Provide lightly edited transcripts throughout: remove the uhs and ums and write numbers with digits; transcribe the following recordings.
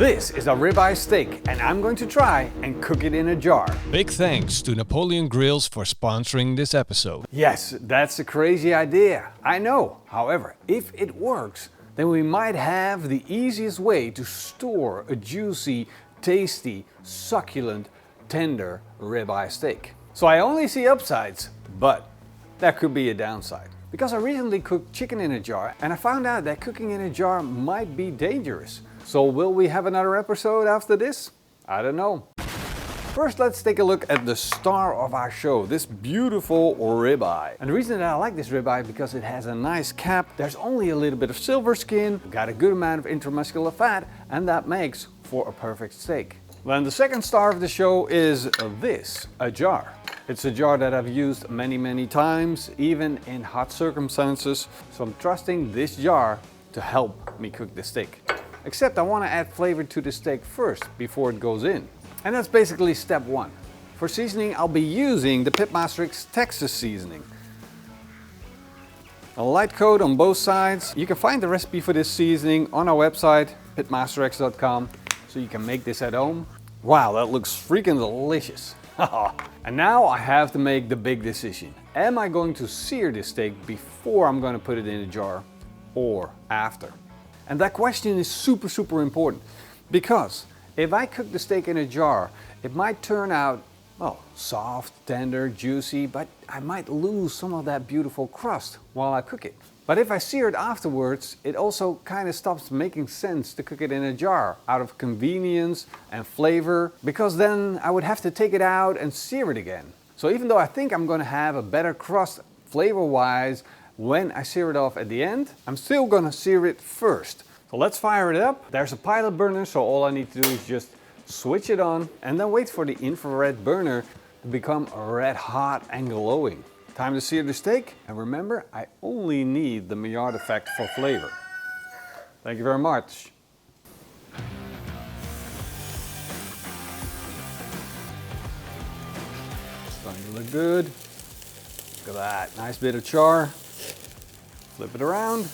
This is a ribeye steak and I'm going to try and cook it in a jar. Big thanks to Napoleon Grills for sponsoring this episode. Yes, that's a crazy idea, I know. However, if it works, then we might have the easiest way to store a juicy, tasty, succulent, tender ribeye steak. So I only see upsides, but that could be a downside. Because I recently cooked chicken in a jar and I found out that cooking in a jar might be dangerous. So will we have another episode after this? I don't know. First, let's take a look at the star of our show, this beautiful ribeye. And the reason that I like this ribeye is because it has a nice cap, there's only a little bit of silver skin, got a good amount of intramuscular fat, and that makes for a perfect steak. Then the second star of the show is this, a jar. It's a jar that I've used many times, even in hot circumstances. So I'm trusting this jar to help me cook the steak. Except I want to add flavor to the steak first before it goes in. And that's basically step one. For seasoning, I'll be using the PITMASTERX Texas seasoning. A light coat on both sides. You can find the recipe for this seasoning on our website, pitmasterx.com, so you can make this at home. Wow, that looks freaking delicious. And now I have to make the big decision. Am I going to sear this steak before I'm going to put it in a jar or after? And that question is super important, because if I cook the steak in a jar, it might turn out, well, soft, tender, juicy, but I might lose some of that beautiful crust while I cook it. But if I sear it afterwards, it also kind of stops making sense to cook it in a jar out of convenience and flavor, because then I would have to take it out and sear it again. So even though I think I'm going to have a better crust flavor-wise when I sear it off at the end, I'm still going to sear it first. So let's fire it up. There's a pilot burner, so all I need to do is just switch it on and then wait for the infrared burner to become red hot and glowing. Time to sear the steak, and remember, I only need the Maillard effect for flavor. Thank you very much. Starting to look good. Look at that, nice bit of char. Flip it around.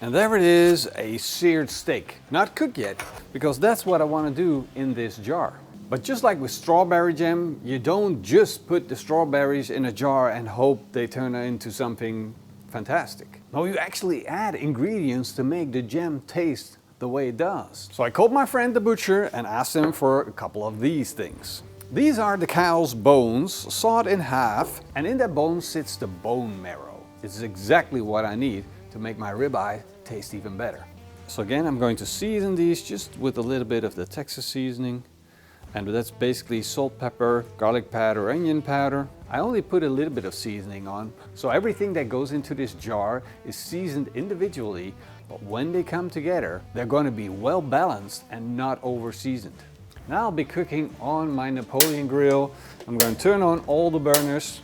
And there it is, a seared steak. Not cooked yet, because that's what I want to do in this jar. But just like with strawberry jam, you don't just put the strawberries in a jar and hope they turn into something fantastic. No, you actually add ingredients to make the jam taste the way it does. So I called my friend the butcher and asked him for a couple of these things. These are the cow's bones, sawed in half, and in that bone sits the bone marrow. This is exactly what I need to make my ribeye taste even better. So again, I'm going to season these just with a little bit of the Texas seasoning. And that's basically salt, pepper, garlic powder, onion powder. I only put a little bit of seasoning on, so everything that goes into this jar is seasoned individually, but when they come together, they're going to be well balanced and not over seasoned. Now I'll be cooking on my Napoleon grill. I'm going to turn on all the burners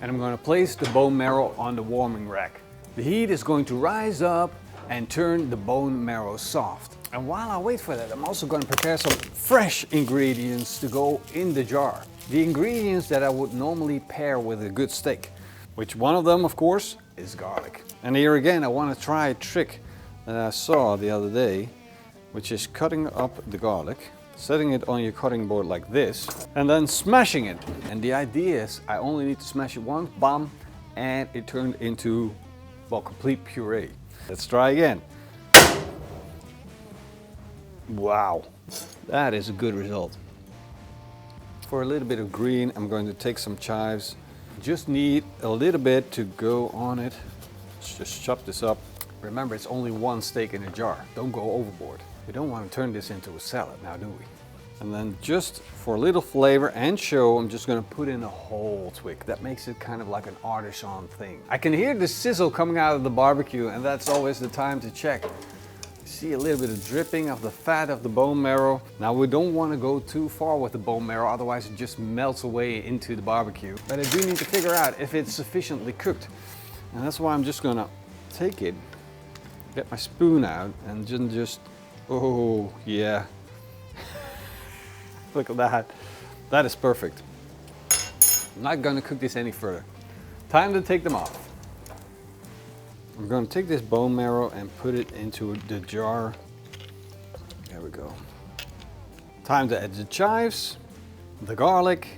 and I'm going to place the bone marrow on the warming rack. The heat is going to rise up and turn the bone marrow soft. And while I wait for that, I'm also going to prepare some fresh ingredients to go in the jar. The ingredients that I would normally pair with a good steak, which one of them, of course, is garlic. And here again, I want to try a trick that I saw the other day, which is cutting up the garlic, setting it on your cutting board like this, and then smashing it. And the idea is I only need to smash it once, bam, and it turned into, well, complete puree. Let's try again. Wow, that is a good result. For a little bit of green, I'm going to take some chives. Just need a little bit to go on it. Let's just chop this up. Remember, it's only one steak in a jar. Don't go overboard. We don't want to turn this into a salad now, do we? And then just for a little flavor and show, I'm just going to put in a whole twig. That makes it kind of like an artisan thing. I can hear the sizzle coming out of the barbecue, and that's always the time to check. See a little bit of dripping of the fat of the bone marrow. Now we don't want to go too far with the bone marrow, otherwise it just melts away into the barbecue. But I do need to figure out if it's sufficiently cooked. And that's why I'm just going to take it, get my spoon out, and just, oh yeah. Look at that. That is perfect. I'm not going to cook this any further. Time to take them off. I'm going to take this bone marrow and put it into the jar. There we go. Time to add the chives, the garlic,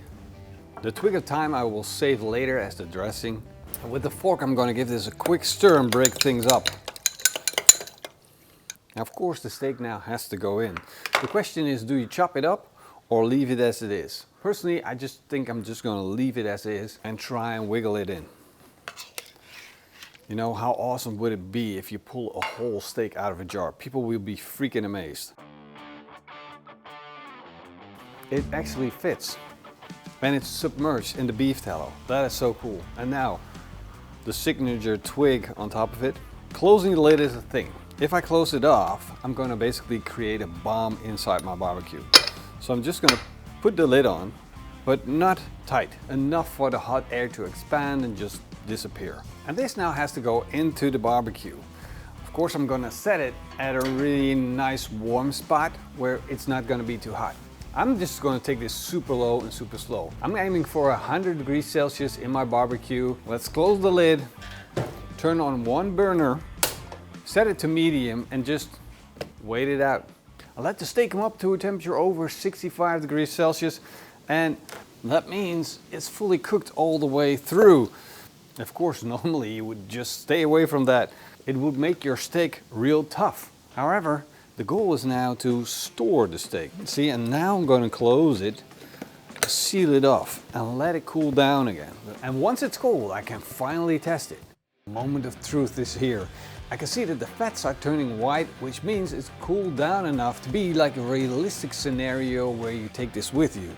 the twig of thyme I will save later as the dressing. And with the fork I'm going to give this a quick stir and break things up. Now, of course the steak now has to go in. The question is, do you chop it up or leave it as it is? Personally, I just think I'm just going to leave it as is and try and wiggle it in. You know, how awesome would it be if you pull a whole steak out of a jar? People will be freaking amazed. It actually fits. And it's submerged in the beef tallow. That is so cool. And now, the signature twig on top of it. Closing the lid is a thing. If I close it off, I'm going to basically create a bomb inside my barbecue. So I'm just going to put the lid on, but not tight. Enough for the hot air to expand and just disappear. And this now has to go into the barbecue. Of course, I'm going to set it at a really nice warm spot where it's not going to be too hot. I'm just going to take this super low and super slow. I'm aiming for 100 degrees Celsius in my barbecue. Let's close the lid, turn on one burner, set it to medium and just wait it out. I let the steak come up to a temperature over 65 degrees Celsius, and that means it's fully cooked all the way through. Of course, normally you would just stay away from that. It would make your steak real tough. However, the goal is now to store the steak. See, and now I'm going to close it, seal it off, and let it cool down again. And once it's cold, I can finally test it. The moment of truth is here. I can see that the fats are turning white, which means it's cooled down enough to be like a realistic scenario where you take this with you.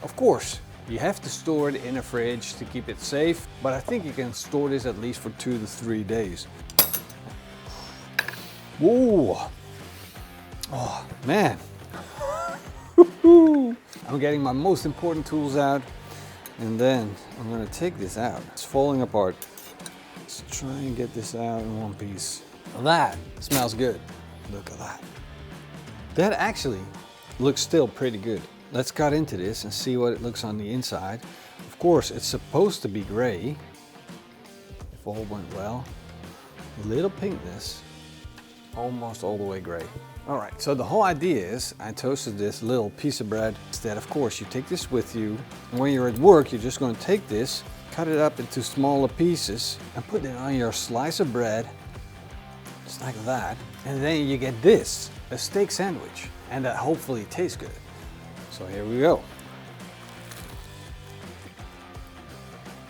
Of course, you have to store it in a fridge to keep it safe, but I think you can store this at least for 2 to 3 days. Whoa! Oh man! I'm getting my most important tools out, and then I'm gonna take this out. It's falling apart. Let's try and get this out in one piece. That smells good. Look at that. That actually looks still pretty good. Let's cut into this and see what it looks on the inside. Of course, it's supposed to be gray, if all went well. A little pinkness, almost all the way gray. All right, so the whole idea is I toasted this little piece of bread. Instead, of course, you take this with you, and when you're at work, you're just going to take this, cut it up into smaller pieces, and put it on your slice of bread, just like that. And then you get this, a steak sandwich, and that hopefully tastes good. So here we go.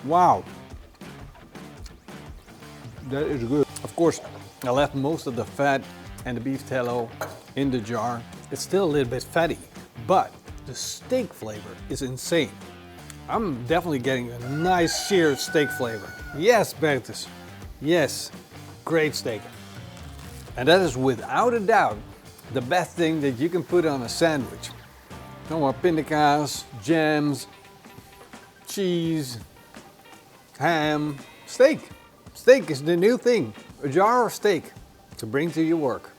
Wow, that is good. Of course, I left most of the fat and the beef tallow in the jar. It's still a little bit fatty, but the steak flavor is insane. I'm definitely getting a nice seared steak flavor. Yes, Bertus. Yes, great steak. And that is without a doubt the best thing that you can put on a sandwich. No more pindakaas, jams, cheese, ham, steak. Steak is the new thing. A jar of steak to bring to your work.